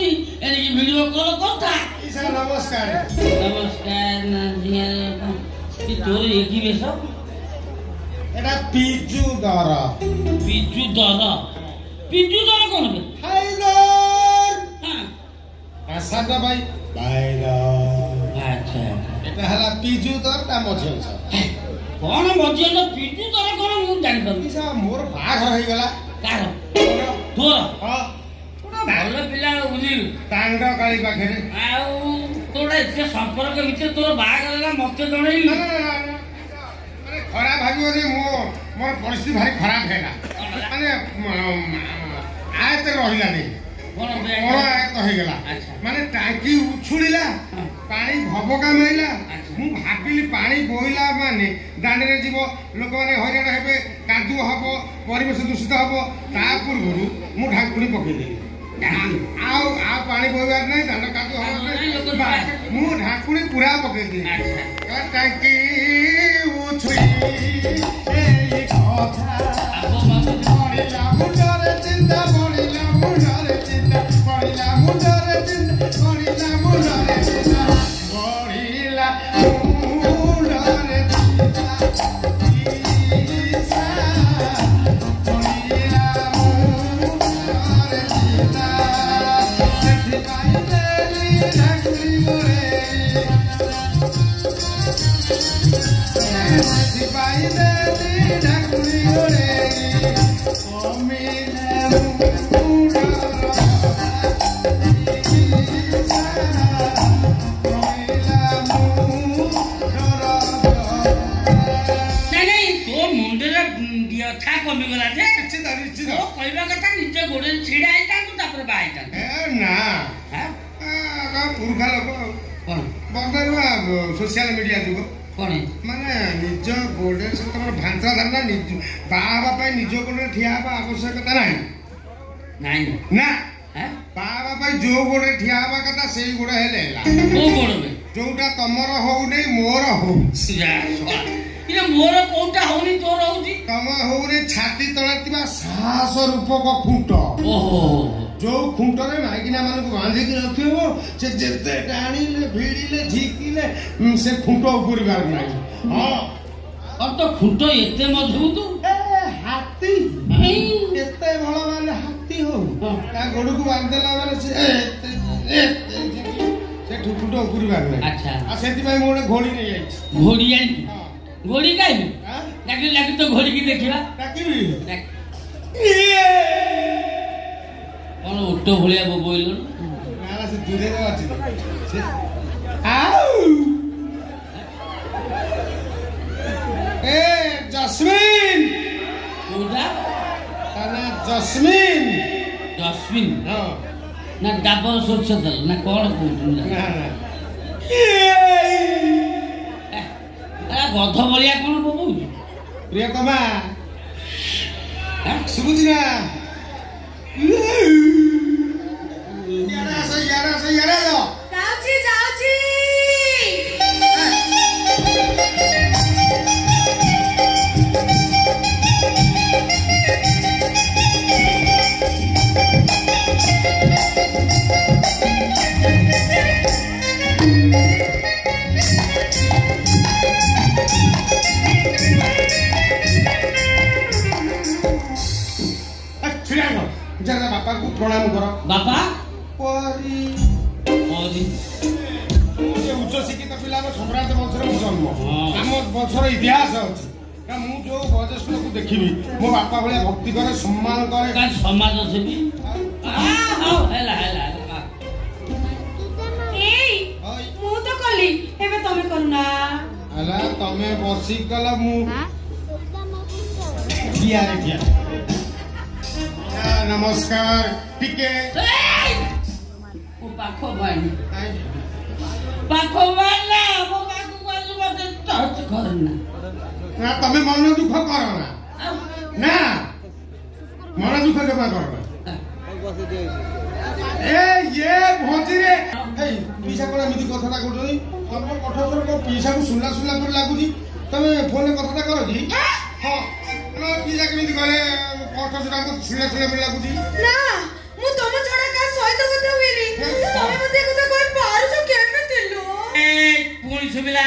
होची एने video call करता ईसा नमस्कार नमस्कार ना जिया कि तोर एक ही बेस एटा पिजू दर कौन बे हाइलर हां आसाद भाई हाइलर अच्छा एटा हला पिजू दर ता मझे छ कौन मझे न पिजू दर कौन मु जानि पर ईसा मोर बाघ रही गला कार तोर हां ଭଲ ପିଲା ବୁଝିଲୁ ତାଣ୍ଡ କାଳି ପାଖରେ ଆଉ ତୋର ଏତେ ସମ୍ପର୍କ ଭିତରେ ତୋର ବାହାଘର ହେଲା ମତେ ଜଣେଇଲୁ ମାନେ ଖରାପ ଭାବିବ ଯେ ମୋର ପରିସ୍ଥିତି ଭାରି ଖରାପ ହେଲା ମାନେ ଆୟତ ରହିଲା ନାହିଁ ମୋର ଆୟତ ହେଇଗଲା ମାନେ ଟାଙ୍କି ଉଛୁଳିଲା ପାଣି ଭବକା ମିଳିଲା ମୁଁ ଭାବିଲି ପାଣି ବୋହିଲା ମାନେ ଦାଣ୍ଡରେ ଯିବ ଲୋକମାନେ ହଇରାଣ ହେବେ କାଦୁଅ ହବ ପରିବେଶ ଦୂଷିତ ହବ ତା ପୂର୍ବରୁ ମୁଁ ଢାଙ୍କୁଣି ପକେଇଦେଲି ଆଉ ପାଣି ବୋହିବାର ନାହିଁ ଦାଣ୍ଡ କାଦୁଅ ମୁଁ ଢାଙ୍କୁଣି ପୁରା ପକେଇଦେଲି ଟାଙ୍କି ଉଛୁଳି ମୁଣ୍ଡରେ ଚିନ୍ତା ପଡ଼ିଲା ମୁଣ୍ଡରେ ଚିନ୍ତା ପଡ଼ିଲା ମୁଣ୍ଡରେ ଚିନ୍ତା ପଡ଼ିଲା ମୁଣ୍ଡରେ ଚିନ୍ତା ପଡ଼ିଲା ମୁଣ୍ଡରେ कमिगला जे निश्चित कहबा कथा निजे गोडे छिडा आइता तू तापर बाइता ए ना हां का पुरखा लोक कोन बंदरवा सोशल मीडिया जुग कोन माने निज गोडे से तमर भांतरा धरना निज बाबा पई निज गोडे ठिया बा आवश्यकता नाही नाही ना हैं बाबा पई जो गोडे ठिया बा कथा सेई गोडे हेलेला ओ गोडे जोटा तमर हो नै मोर हो जा इने मोर कोटा होनी तोर होउची तम होरे छाती तळे तिबा साहस रूपक खुंट ओहो जो खुंटरे माइकिना मानक बांधी के रखियो से जेते टाणीले भिडीले झिकिले से खुंट ऊपर बार नाही हां अब तो खुंट एते मजबूत ए हाथी एते भला माने हाथी हो ता गोड़ को बांधला माने से खुंट ऊपर बार नाही अच्छा आ सेति भाई मोडे घोड़ी नहीं आई घोड़ी आई घोड़ी काई लागी लागी तो घोड़ी की देखिबा ताकीबी कोन उट्टो भलिया बोइलो नाला से दूरे अछि आउ ए जस्मिन कोडा ताना जस्मिन हां ना डाबर सोचदल ना कोन कोन ना ना गध भलिया कोन बोबू प्रियतमा सुबुजी ना यारा से लो जाऊची जरा बापा को प्रणाम करो बापा परी ये उच्च शिक्षित पिला सम्राट वंशर जन्म आम वंशर इतिहास अछि का मु जो वयस्क को देखिबी मो बापा भले भक्ति करे सम्मान करे का समाज सेवी हेला एई मु तो कली एबे तमे करूना हला तमे बसी कला मु किया रे किया नमस्कार टिके ओ पाखो बानी ना मो पाखो बानी मते टच करना ना तमे मन दुख करना ना मन दुख जमा करना ए ये भोजी रे ए पीछा कोना मिति कथाटा कोडनी तम कठोर को पीछा को सुनला पर लागुजी तमे फोन कथाटा करो जी हां ना पीछा के मिति करे कठोर को सुनला पर लागुजी ना मु तम छडा का सहित कथा होइली ଶୁଭିଲା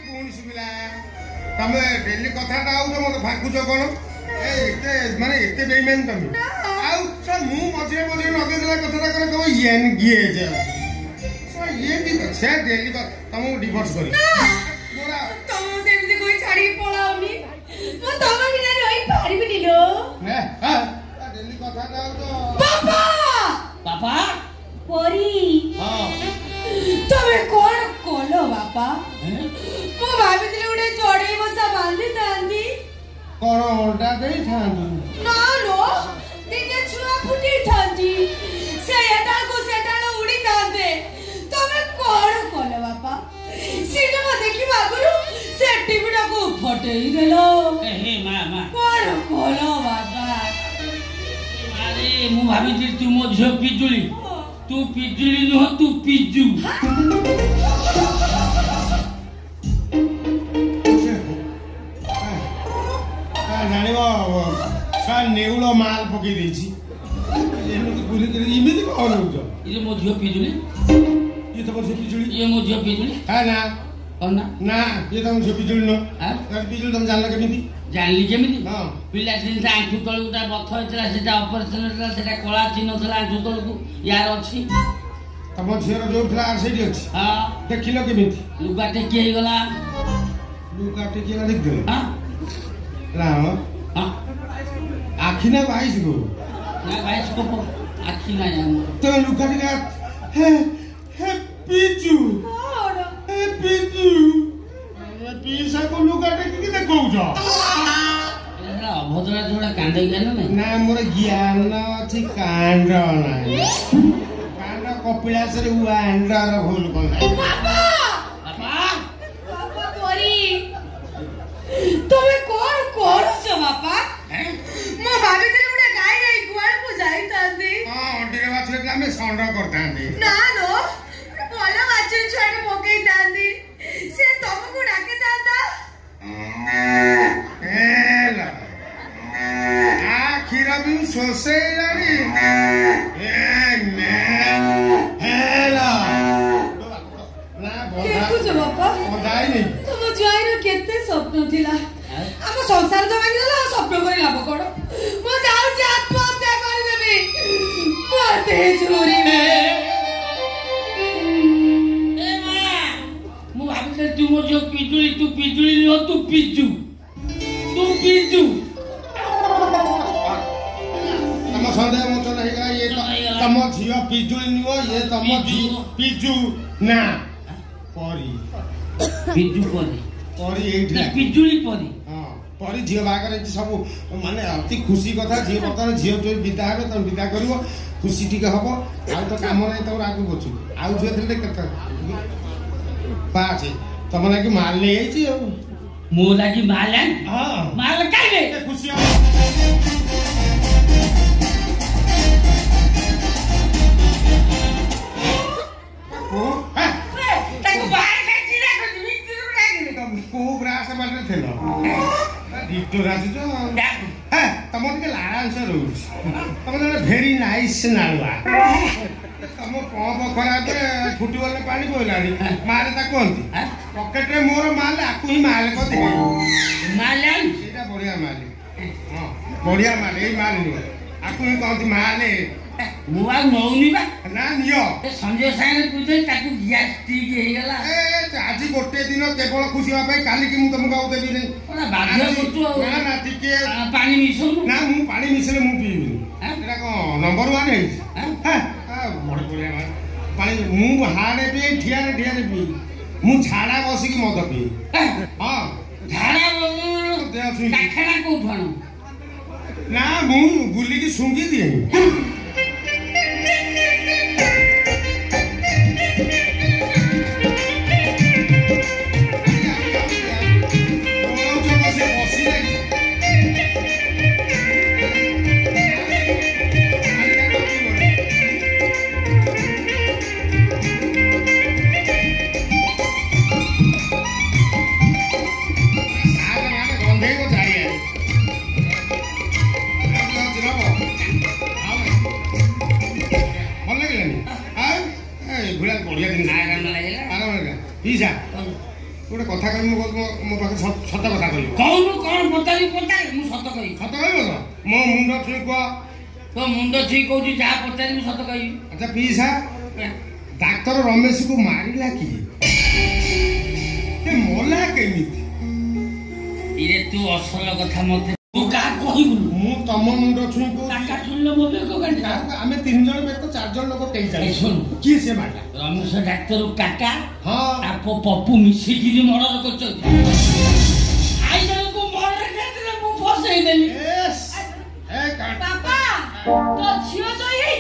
ପୁଣି ଶୁଭିଲା ତମେ ଡେଲି କଥାଟା ଆଉଛ ମତେ ଫାକୁଛ କଣ ଏତେ ମାନେ ଏତେ ବେଇମାନ ତମେ ଆଉ ମୁଁ ମଝିରେ ମଝିରେ ଲଗେଇଦେଲା କଥାଟା କରେ କହିବ ଇଏ କି ସେ ଡେଲି ତମକୁ ଡିଭୋର୍ସ କରି ତମକୁ ସେମିତି କହି ଛାଡିକି ପଳାଉନି ମୁଁ ତମ ବିନା ରହିପାରିବିନି ଲୋ ଡେଲି କଥାଟା ଆଉଛ ବାପା ବାପା ପରି ତମେ କଣ କଲ ବାପା ମୁଁ ଭାବିଥିଲି ଗୋଟେ ଚଢେଇ ବସା ବାନ୍ଧିଥାନ୍ତି କଣ ଅଣ୍ଡା ଦେଇଥାନ୍ତୁ ନା ଲୋ ଟିକେ ଛୁଆ ଫୁଟେଇଥାନ୍ତି ସେ ଏଟାକୁ ସେଟାକୁ ଉଡ଼ିଥାନ୍ତେ ତମେ କଣ କଲ ବାପା ସିନେମା ଦେଖିବା ଆଗରୁ ସେ ଟିଭିଟାକୁ ଫଟେଇ ଦେଲ ହେ ମା କଣ କଲ ବାପା ଆରେ ମୁଁ ଭାବିଥିଲି ତୁ ମୋ ଝିଅ ପିଜୁଳି ତୁ ପିଜୁଳି ନୁହଁ ତୁ ପିଜୁ ଜାଣିବ ନେଉଳ ମାଲ ପକେଇ ଦେଇଛି ଏମିତି କଣ ନେଉଛ ଇଏ ମୋ ଝିଅ ପିଜୁଳି ଇଏ ତମ ଝିଅ ପିଜୁଳି ଇଏ ମୋ ଝିଅ ପିଜୁଳି ନା କଣ ନା ଇଏ ତମ ଝିଅ ପିଜୁଳି ନୁହଁ ପିଜୁଳି ତମେ ଜାଣିଲ କେମିତି ଜାଣିଲି କେମିତି ହଁ ପିଲା ଦିନଟା ଆଣ୍ଠୁ ତଳକୁ ତା ବଥ ହେଇଥିଲା ସେଟା ଅପରେସନ ହେଇଥିଲା ସେଟା କଳା ଚିହ୍ନ ଥିଲା ଆଣ୍ଠୁ ତଳକୁ ୟାର ଅଛି ତମ ଝିଅର ଯୋଉ ଥିଲା ସେଇଠି ଅଛି ହଁ ଦେଖିଲ କେମିତି ଲୁଗା ଟେକି ହେଇଗଲା ଲୁଗା ଟେକି ଦେଖିଦେଲ ହଁ ନା ଆଖି ନା ବାଇଶ ଗୋ ନା ବାଇଶ କୋପ ଆଖି ନାହିଁ ଆମର ତମେ ଲୁଗା ଟିକେ ପିଜୁ ପିଜୁ ପିସାକୁ ଲୁଗା ଟେକିକି ଦେଖଉଛ ଅଭଦ୍ରା ଯୋଉଟା କାଣ୍ଡ ଜ୍ଞାନ ନାଇଁ ନା ମୋର ଜ୍ଞାନ ଅଛି କାଣ୍ଡ ନାହିଁ କାଣ୍ଡ କପିଳାସରେ ୱାଣ୍ଡର ଭୁଲ କଣ ତମେ କଣ କରୁଛ ବାପା ମୁଁ ଭାବିଥିଲି ଗୋଟେ ଗାଈ ଗୁଆଳକୁ ଯାଇଥାନ୍ତି ଅଣ୍ଟିରେ ବାଛିଲେ ଆମେ ଷଣ୍ଢ କରିଥାନ୍ତି ନା ଲୋ ଭଲ ବାଛୁରୀ ଛୁଆଟେ ପକେଇଥାନ୍ତି ସେ ତମକୁ ଡାକିଥାନ୍ତା କ୍ଷୀର ବି ଶୋଷେଇଲାଣି ଦେଖୁଛ ବାପା ତମ ଜ୍ୱାଇଁର କେତେ ସ୍ୱପ୍ନ ଥିଲା ଆମ ସଂସାର ତ ଭାଙ୍ଗିଗଲା ଆଉ ସ୍ୱପ୍ନ କରି ଲାଭ କଣ ମୁଁ ଯାଉଛି ଆତ୍ମହତ୍ୟା କରିଦେବି ମତେ ଚୋରି ମୁଁ ଭାବିଥିଲି ତୁ ମୋ ଝିଅ ପିଜୁଳି ତୁ ପିଜୁଳି ନୁହଁ ତୁ ପିଜୁ ତୁ ପିଜୁ ତମ ସନ୍ଦେହ ମୋଚନ ହେଇଗଲା ଇଏ ତମ ଝିଅ ପିଜୁଳି ନୁହଁ ଇଏ ତମ ପିଜୁ ନା ପରି ପିଜୁ ପରି ପରି ଏଇଠି ପିଜୁଳି ପରି ପରି ଝିଅ ବାହାଘର ହେଇଛି ସବୁ ମାନେ ଅତି ଖୁସି କଥା ଝିଅ ବର୍ତ୍ତମାନ ଝିଅ ଯୋଉ ବିଦା ହେବେ ତମେ ବିଦା କରିବ ଖୁସି ଟିକେ ହବ ଆଉ ତ କାମ ନାହିଁ ତମର ଆଗକୁ ବଛୁ ଆଉ ଝିଅ ଥିଲେ କେତେ ପାଛି ତମ ଲାଗି ମାଲ ନେଇଯାଇଛି ଆଉ ମୋ ଲାଗି ମାଲ ମାଲ କାଇଲେ ଖୁସି କୋଉ ଗ୍ରାସ ବାଟରେ ଥିଲ ତମ ଟିକେ ଲାଳାଂଶ ରହୁଛି ତମ ଜଣେ ଭେରି ନାଇସ୍ ନାଳୁଆ ତମ ପମ୍ପ ଖରାପ ଫୁଟିବଲରେ ପାଣି ପଇଲାଣି ମାଲ ତା କୁହନ୍ତି ପକେଟରେ ମୋର ମାଲ ଆକୁ ହିଁ ମାଲ କରିଦେବି ସେଇଟା ବଢିଆ ମାଲ ହଁ ବଢିଆ ମାଲ ଏଇ ମାଲ ନୁହେଁ ଆକୁ ହିଁ କହନ୍ତି ମାଲ ମୁଁ ଆଉ ନଉନି ବା ନା ନିଅ ସଞ୍ଜୟ ସାଙ୍ଗରେ ବୁଝେଇ ତାକୁ ଗ୍ୟାସ୍ ଠିକ ହେଇଗଲା ଆଜି ଗୋଟେ ଦିନ କେବଳ ଖୁସି ହବା ପାଇଁ କାଲିକି ମୁଁ ତମକୁ ଆଉ ଦେବି ନାହିଁ ନା ଟିକେ ପାଣି ମିଶଉନୁ ନା ମୁଁ ପାଣି ମିଶେଇଲେ ମୁଁ ପିଇବିନି ଏଇଟା କଣ ନମ୍ବର ୱାନ୍ ହେଇଛି ପାଣି ମୁଁ ହାଡେ ପିଏ ଠିଆରେ ପିଏ ମୁଁ ଝାଡା ବସିକି ମଦ ପିଏ ହଁ ଝାଡା କୋଉଠୁ ଆଣୁ ନା ମୁଁ ବୁଲିକି ଶୁଙ୍ଘି ଦିଏ ବଢିଆ ଜିନିଷ ପିଇସା ଗୋଟେ କଥା କହିବି ମୋ ପାଖରେ ସତ କଥା କହିବି କହୁନୁ କଣ ପଚାରି ମୁଁ ସତ କହିବି ସତ କହିବ ତ ମୋ ମୁଣ୍ଡ ଛୁଇଁ କୁହ ତୋ ମୁଣ୍ଡ ଛୁଇଁ କହୁଛି ଯାହା ପଚାରିବି ସତ କହିବି ଆଚ୍ଛା ପିଇସା ଡାକ୍ତର ରମେଶକୁ ମାରିଲା କିଏ ମଲା କେମିତି ଇରେ ତୁ ଅସଲ କଥା ମତେ ତୁ କାହାକୁ କହିବୁନୁ ମୁଁ ତମ ମୁଣ୍ଡ ଛୁଇଁ କାକା ଶୁଣିଲ ମୋ ବେକ କାଟି ଆମେ 3 ଜଣ ବେକ 4 ଜଣ ଲୋକ କେହି ଚାଲି ଶୁଣୁ କିଏ ସେ ମାରିଲା ରମେଶ ଡାକ୍ତର କାକା ହଁ ପପୁ ମିଶିକିରି ମର୍ଡର କରୁଛନ୍ତି ଆଇ ଜଣକୁ ମର୍ଡର କରିଥିଲେ ମୁଁ ଫସେଇ ଦେଲି ବାପା ତ ଝିଅ ଜୟ